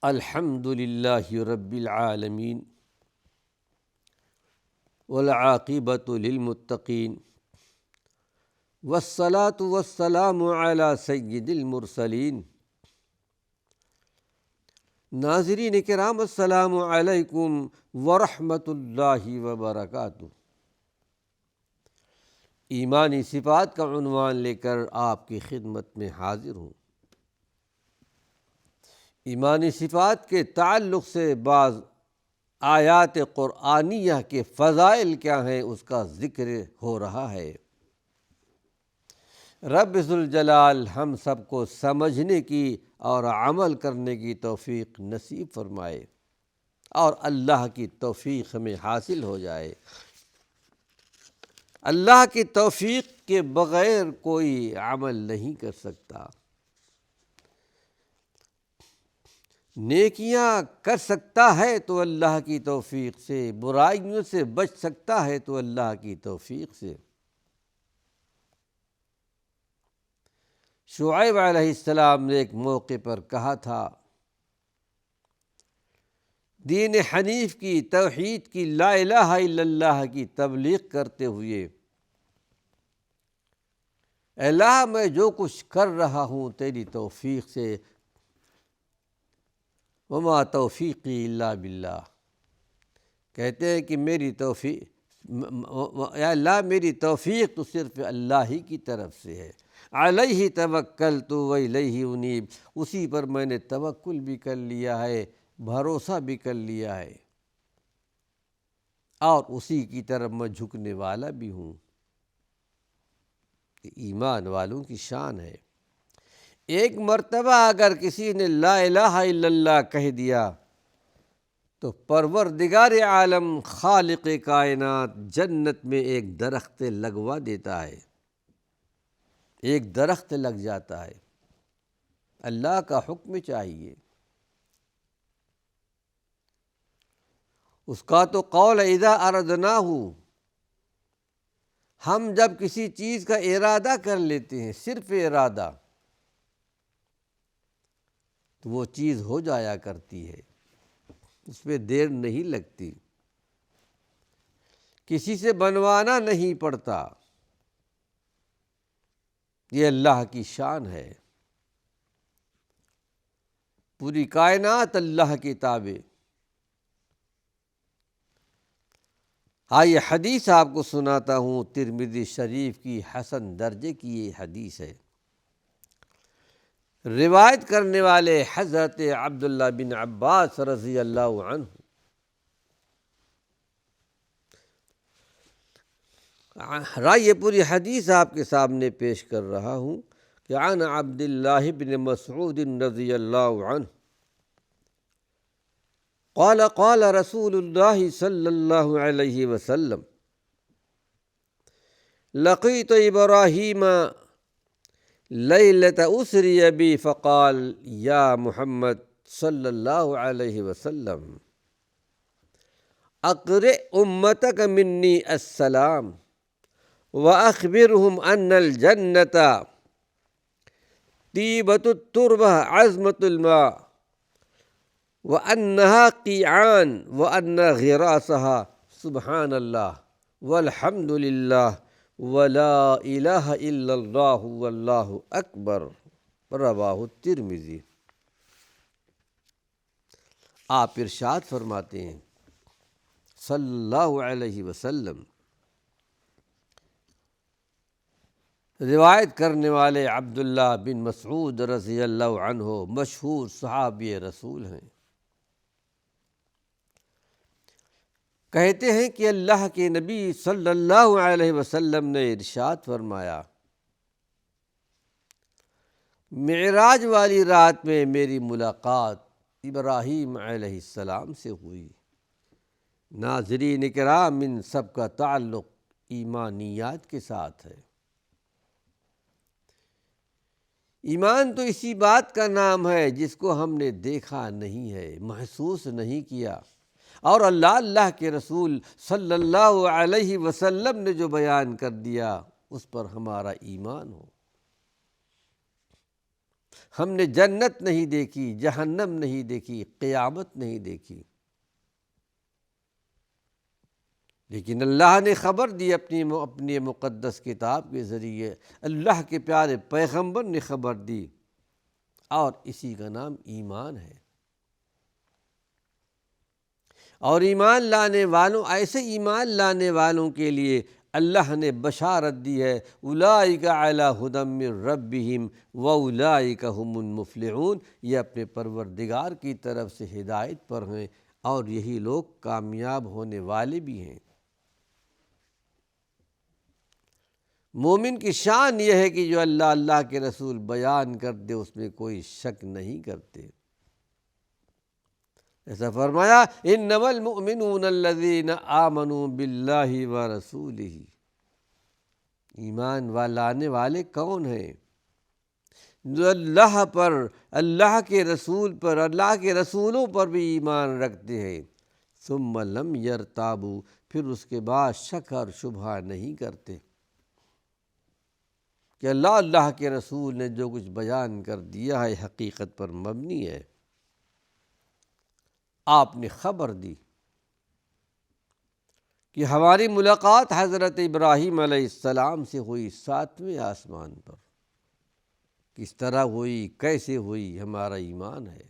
الحمد للہ رب العالمین والعاقبۃ للمتقین والصلاة والسلام علی سید المرسلین۔ ناظرین کرام السلام علیکم ورحمۃ اللہ وبرکاتہ۔ ایمانی صفات کا عنوان لے کر آپ کی خدمت میں حاضر ہوں۔ ایمانی صفات کے تعلق سے بعض آیات قرآنیہ کے فضائل کیا ہیں اس کا ذکر ہو رہا ہے۔ رب ذوالجلال ہم سب کو سمجھنے کی اور عمل کرنے کی توفیق نصیب فرمائے اور اللہ کی توفیق ہمیں حاصل ہو جائے۔ اللہ کی توفیق کے بغیر کوئی عمل نہیں کر سکتا۔ نیکیاں کر سکتا ہے تو اللہ کی توفیق سے، برائیوں سے بچ سکتا ہے تو اللہ کی توفیق سے۔ شعیب علیہ السلام نے ایک موقع پر کہا تھا، دین حنیف کی، توحید کی، لا الہ الا اللہ کی تبلیغ کرتے ہوئے، اے اللہ میں جو کچھ کر رہا ہوں تیری توفیق سے، وما توفیقی الا باللہ۔ کہتے ہیں کہ میری توفیق، یا اللہ میری توفیق تو صرف اللہ ہی کی طرف سے ہے۔ علیہ توکلت والیہ انیب، اسی پر میں نے توکل بھی کر لیا ہے، بھروسہ بھی کر لیا ہے، اور اسی کی طرف میں جھکنے والا بھی ہوں۔ ایمان والوں کی شان ہے۔ ایک مرتبہ اگر کسی نے لا الہ الا اللہ کہہ دیا تو پروردگار عالم خالق کائنات جنت میں ایک درخت لگوا دیتا ہے، ایک درخت لگ جاتا ہے۔ اللہ کا حکم چاہیے، اس کا تو قول اذا اردناہ، ہم جب کسی چیز کا ارادہ کر لیتے ہیں، صرف ارادہ، تو وہ چیز ہو جایا کرتی ہے، اس میں دیر نہیں لگتی، کسی سے بنوانا نہیں پڑتا۔ یہ اللہ کی شان ہے۔ پوری کائنات اللہ کی تابع۔ آئیے حدیث آپ کو سناتا ہوں، ترمذی شریف کی حسن درجے کی یہ حدیث ہے۔ روایت کرنے والے حضرت عبداللہ بن عباس رضی اللہ عنہ۔ یہ پوری حدیث آپ کے سامنے پیش کر رہا ہوں کہ عن عبداللہ بن مسعود رضی اللہ عنہ قال قال رسول اللہ صلی اللہ علیہ وسلم لقیت ابراہیم لیلۃ اسری بی فقال یا محمد صلی اللہ علیہ وسلم اقرئ امتک منی السلام وَأَخْبِرْهُمْ أَنَّ الْجَنَّةَ طِيبَةُ التُّرْبَةِ عَذْبَةُ الْمَاءِ وَأَنَّهَا قِيعَانٌ وَأَنَّ غِرَاسَهَا سبحان اللہ والحمد للہ ولا الہ الا اللہ واللہ اکبر، رواہ الترمذی۔ آپ ارشاد فرماتے ہیں صلی اللہ علیہ وسلم، روایت کرنے والے عبداللہ بن مسعود رضی اللہ عنہ مشہور صحابی رسول ہیں، کہتے ہیں کہ اللہ کے نبی صلی اللہ علیہ وسلم نے ارشاد فرمایا، معراج والی رات میں میری ملاقات ابراہیم علیہ السلام سے ہوئی۔ ناظرین کرام، ان سب کا تعلق ایمانیات کے ساتھ ہے۔ ایمان تو اسی بات کا نام ہے جس کو ہم نے دیکھا نہیں ہے، محسوس نہیں کیا، اور اللہ کے رسول صلی اللہ علیہ وسلم نے جو بیان کر دیا اس پر ہمارا ایمان ہو۔ ہم نے جنت نہیں دیکھی، جہنم نہیں دیکھی، قیامت نہیں دیکھی، لیکن اللہ نے خبر دی اپنی مقدس کتاب کے ذریعے، اللہ کے پیارے پیغمبر نے خبر دی، اور اسی کا نام ایمان ہے۔ اور ایمان لانے والوں، ایسے ایمان لانے والوں کے لیے اللہ نے بشارت دی ہے، اولئک علی ھدی من ربہم واولئک ھم المفلحون، یہ اپنے پروردگار کی طرف سے ہدایت پر ہیں اور یہی لوگ کامیاب ہونے والے بھی ہیں۔ مومن کی شان یہ ہے کہ جو اللہ کے رسول بیان کر دے اس میں کوئی شک نہیں کرتے۔ ایسا فرمایا، انما المؤمنون الذین آمنوا باللہ ورسولہ، ایمان لانے والے کون ہیں؟ جو اللہ پر، اللہ کے رسول پر، اللہ کے رسولوں پر بھی ایمان رکھتے ہیں، ثم لم یرتابوا، پھر اس کے بعد شک اور شبہ نہیں کرتے کہ اللہ کے رسول نے جو کچھ بیان کر دیا ہے حقیقت پر مبنی ہے۔ آپ نے خبر دی کہ ہماری ملاقات حضرت ابراہیم علیہ السلام سے ہوئی 7ویں آسمان پر، کس طرح ہوئی، کیسے ہوئی، ہمارا ایمان ہے۔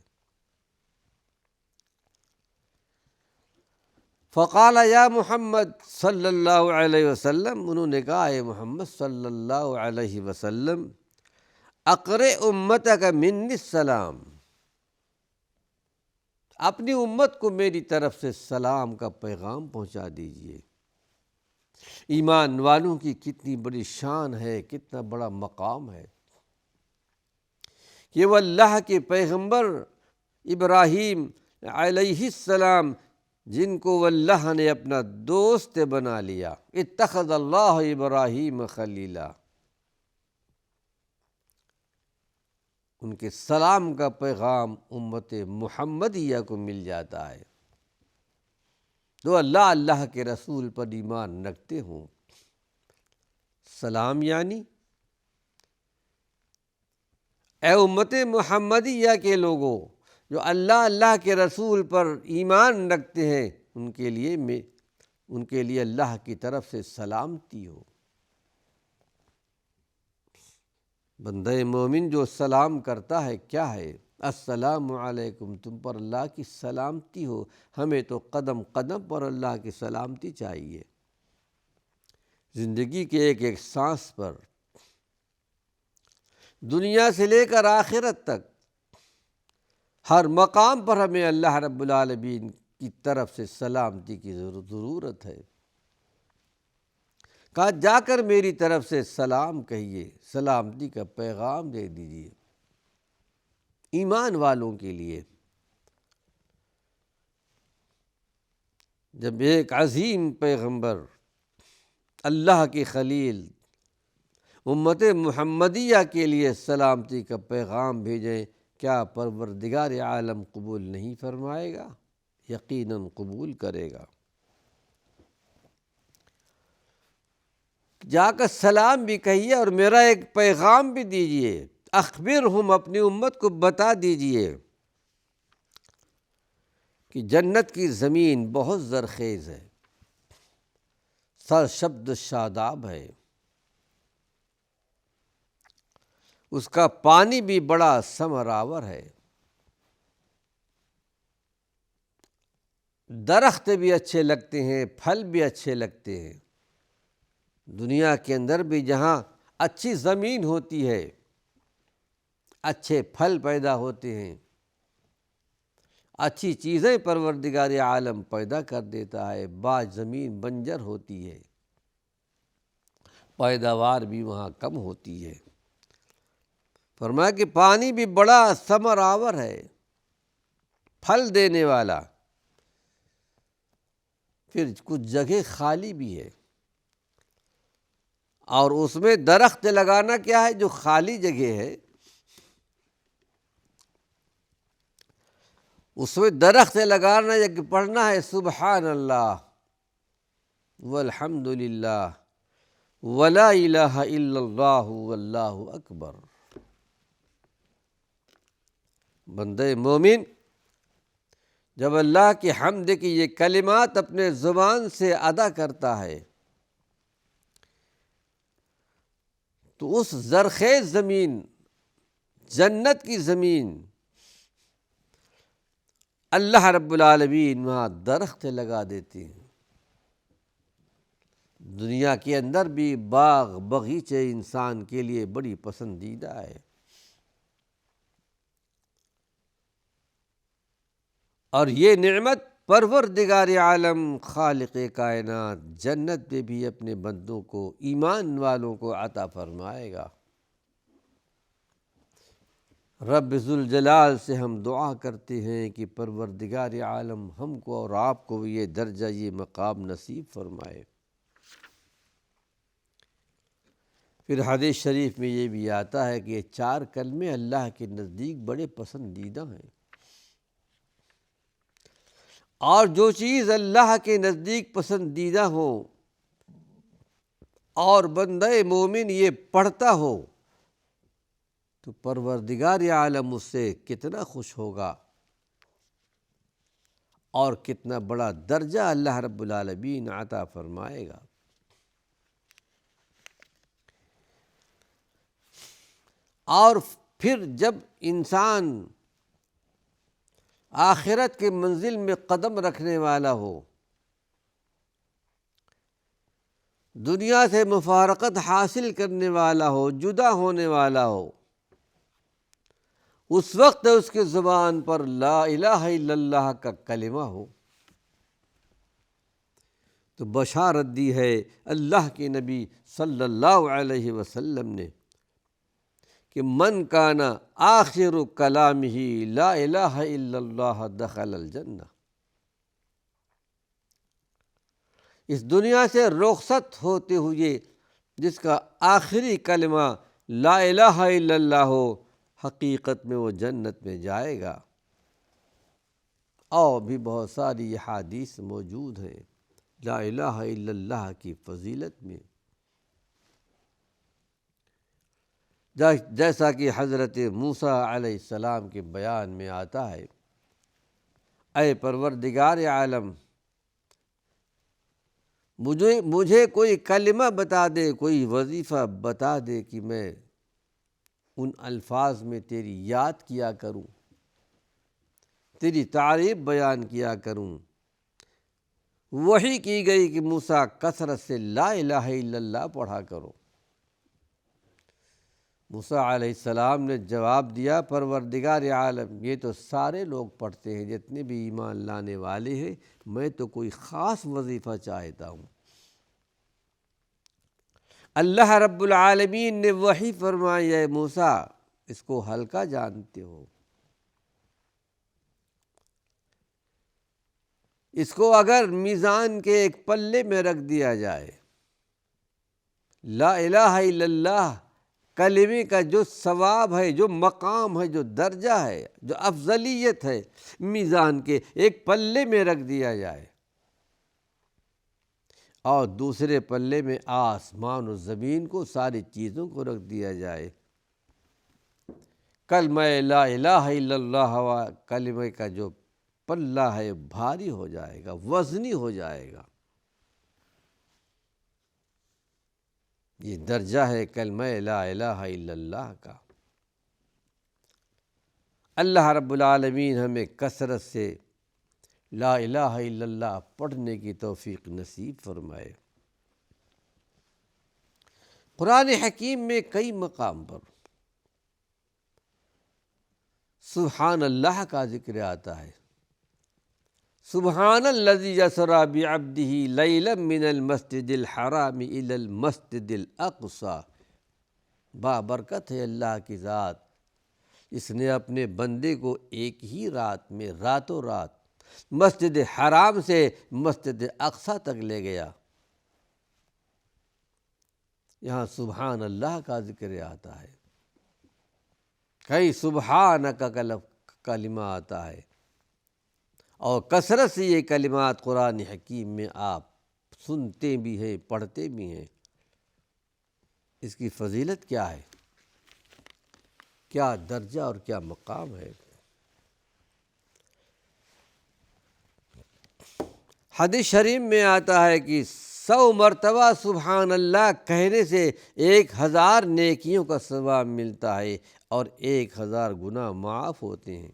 فقال یا محمد صلی اللہ علیہ وسلم، انہوں نے کہا اے محمد صلی اللہ علیہ وسلم، اقرئ امتک منی السلام، اپنی امت کو میری طرف سے سلام کا پیغام پہنچا دیجئے۔ ایمان والوں کی کتنی بڑی شان ہے، کتنا بڑا مقام ہے کہ وہ اللہ کے پیغمبر ابراہیم علیہ السلام، جن کو اللہ نے اپنا دوست بنا لیا، اتخذ اللہ ابراہیم خلیلا، ان کے سلام کا پیغام امت محمدیہ کو مل جاتا ہے، جو اللہ کے رسول پر ایمان رکھتے ہوں۔ سلام یعنی اے امت محمدیہ کے لوگوں، جو اللہ کے رسول پر ایمان رکھتے ہیں، ان کے لیے اللہ کی طرف سے سلامتی ہو۔ بندہ مومن جو سلام کرتا ہے کیا ہے؟ السلام علیکم، تم پر اللہ کی سلامتی ہو۔ ہمیں تو قدم قدم پر اللہ کی سلامتی چاہیے، زندگی کے ایک ایک سانس پر، دنیا سے لے کر آخرت تک، ہر مقام پر ہمیں اللہ رب العالمین کی طرف سے سلامتی کی ضرورت ہے۔ کہا جا کر میری طرف سے سلام کہیے، سلامتی کا پیغام دے دیجیے ایمان والوں کے لیے۔ جب ایک عظیم پیغمبر، اللہ کی خلیل، امت محمدیہ کے لیے سلامتی کا پیغام بھیجیں، کیا پروردگار عالم قبول نہیں فرمائے گا؟ یقیناً قبول کرے گا۔ جا کر سلام بھی کہیے اور میرا ایک پیغام بھی دیجیے، اخبرہم، اپنی امت کو بتا دیجیے کہ جنت کی زمین بہت زرخیز ہے، سرشبد شاداب ہے، اس کا پانی بھی بڑا ثمر آور ہے، درخت بھی اچھے لگتے ہیں، پھل بھی اچھے لگتے ہیں۔ دنیا کے اندر بھی جہاں اچھی زمین ہوتی ہے، اچھے پھل پیدا ہوتے ہیں، اچھی چیزیں پروردگار عالم پیدا کر دیتا ہے، بعض زمین بنجر ہوتی ہے، پیداوار بھی وہاں کم ہوتی ہے۔ فرمایا کہ پانی بھی بڑا ثمر آور ہے، پھل دینے والا، پھر کچھ جگہ خالی بھی ہے، اور اس میں درخت لگانا کیا ہے؟ جو خالی جگہ ہے اس میں درخت لگانا یا پڑھنا ہے سبحان اللہ والحمد للہ ولا الہ الا اللہ واللہ اکبر۔ بندہ مومن جب اللہ کی حمد کی یہ کلمات اپنے زبان سے ادا کرتا ہے تو اس زرخیز زمین، جنت کی زمین، اللہ رب العالمین وہاں درخت لگا دیتے ہیں۔ دنیا کے اندر بھی باغ باغیچے انسان کے لیے بڑی پسندیدہ ہے، اور یہ نعمت پروردگار عالم خالق کائنات جنت میں بھی اپنے بندوں کو، ایمان والوں کو عطا فرمائے گا۔ رب ذوالجلال سے ہم دعا کرتے ہیں کہ پروردگار عالم ہم کو اور آپ کو یہ درجہ، یہ مقام نصیب فرمائے۔ پھر حدیث شریف میں یہ بھی آتا ہے کہ یہ 4 کلمے اللہ کے نزدیک بڑے پسندیدہ ہیں، اور جو چیز اللہ کے نزدیک پسندیدہ ہو اور بندہ مومن یہ پڑھتا ہو تو پروردگار عالم اس سے کتنا خوش ہوگا، اور کتنا بڑا درجہ اللہ رب العالمین عطا فرمائے گا۔ اور پھر جب انسان آخرت کے منزل میں قدم رکھنے والا ہو، دنیا سے مفارقت حاصل کرنے والا ہو، جدا ہونے والا ہو، اس وقت اس کے زبان پر لا الہ الا اللہ کا کلمہ ہو تو بشارت دی ہے اللہ کے نبی صلی اللہ علیہ وسلم نے کہ من کان آخر کلامہ لا الہ الا اللہ دخل الجنہ۔ اس دنیا سے رخصت ہوتے ہوئے جس کا آخری کلمہ لا الہ الا اللہ ہو، حقیقت میں وہ جنت میں جائے گا۔ اور بھی بہت ساری احادیث موجود ہیں لا الہ الا اللہ کی فضیلت میں، جیسا کہ حضرت موسیٰ علیہ السلام کے بیان میں آتا ہے، اے پروردگار عالم، مجھے کوئی کلمہ بتا دے، کوئی وظیفہ بتا دے کہ میں ان الفاظ میں تیری یاد کیا کروں، تیری تعریف بیان کیا کروں۔ وحی کی گئی کہ موسیٰ کثرت سے لا الہ الا اللہ پڑھا کرو۔ موسیٰ علیہ السلام نے جواب دیا، پروردگار عالم یہ تو سارے لوگ پڑھتے ہیں، جتنے بھی ایمان لانے والے ہیں، میں تو کوئی خاص وظیفہ چاہتا ہوں۔ اللہ رب العالمین نے وحی فرمائی، اے موسیٰ اس کو ہلکا جانتے ہو، اس کو اگر میزان کے ایک پلے میں رکھ دیا جائے، لا الہ الا اللہ کلمے کا جو ثواب ہے، جو مقام ہے، جو درجہ ہے، جو افضلیت ہے، میزان کے ایک پلے میں رکھ دیا جائے اور دوسرے پلے میں آسمان و زمین کو، ساری چیزوں کو رکھ دیا جائے، کلمہ لا الہ الا اللہ کلمے کا جو پلہ ہے بھاری ہو جائے گا، وزنی ہو جائے گا۔ یہ درجہ ہے کلمہ لا الہ الا اللہ کا۔ اللہ رب العالمین ہمیں کثرت سے لا الہ الا اللہ پڑھنے کی توفیق نصیب فرمائے۔ قرآن حکیم میں کئی مقام پر سبحان اللہ کا ذکر آتا ہے، سبحان الذی اسریٰ بعبدہ لیلا من المسجد الحرام الی المسجد الاقصی۔ بابرکت ہے اللہ کی ذات، اس نے اپنے بندے کو ایک ہی رات میں، راتوں رات مسجد حرام سے مسجد اقصی تک لے گیا۔ یہاں سبحان اللہ کا ذکر آتا ہے، کئی سبحانک کا کلمہ آتا ہے، اور کثرت سے یہ کلمات قرآن حکیم میں آپ سنتے بھی ہیں، پڑھتے بھی ہیں۔ اس کی فضیلت کیا ہے، کیا درجہ اور کیا مقام ہے۔ حدیث شریف میں آتا ہے کہ 100 مرتبہ سبحان اللہ کہنے سے 1000 نیکیوں کا ثواب ملتا ہے اور 1000 گناہ معاف ہوتے ہیں۔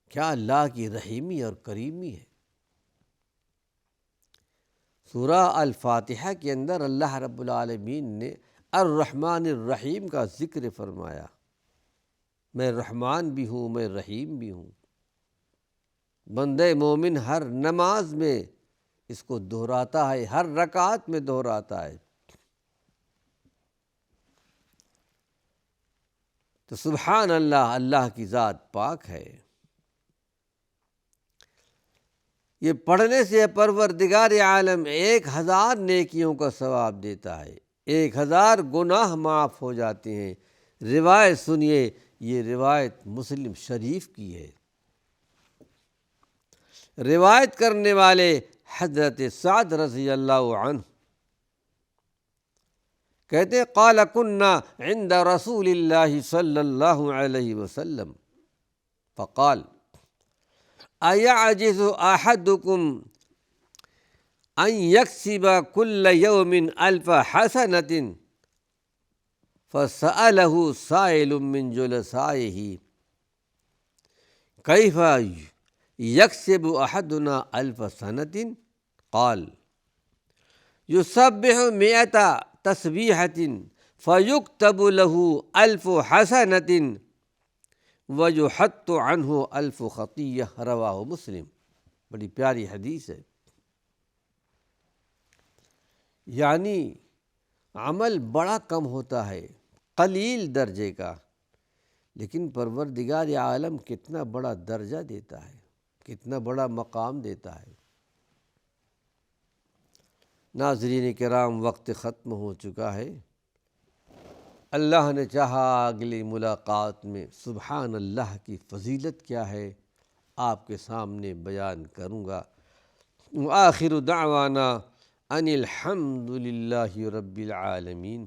کیا اللہ کی رحیمی اور کریمی ہے۔ سورہ الفاتحہ کے اندر اللہ رب العالمین نے الرحمن الرحیم کا ذکر فرمایا، میں رحمان بھی ہوں، میں رحیم بھی ہوں۔ بندہ مومن ہر نماز میں اس کو دہراتا ہے، ہر رکعت میں دہراتا ہے۔ تو سبحان اللہ، اللہ کی ذات پاک ہے۔ یہ پڑھنے سے پروردگار عالم 1000 نیکیوں کا ثواب دیتا ہے، 1000 گناہ معاف ہو جاتے ہیں۔ روایت سنیے، یہ روایت مسلم شریف کی ہے۔ روایت کرنے والے حضرت سعد رضی اللہ عنہ کہتے قال كنا عند رسول اللہ صلی اللہ علیہ وسلم فقال أيعجز أحدكم أن يكسب كل يوم 1000 حسنة فسأله سائل من جلسائه كيف يكسب أحدنا 1000 سنة قال يسبح 100 تسبيحة فيكتب له 1000 حسنة وَيُحَطُّ عَنْهُ 1000 خطیہ، رواہ مسلم۔ بڑی پیاری حدیث ہے۔ یعنی عمل بڑا کم ہوتا ہے، قلیل درجے کا، لیکن پروردگار عالم کتنا بڑا درجہ دیتا ہے، کتنا بڑا مقام دیتا ہے۔ ناظرین کرام، وقت ختم ہو چکا ہے۔ اللہ نے چاہا اگلی ملاقات میں سبحان اللہ کی فضیلت کیا ہے آپ کے سامنے بیان کروں گا۔ وآخر دعوانا ان الحمد للہ رب العالمین۔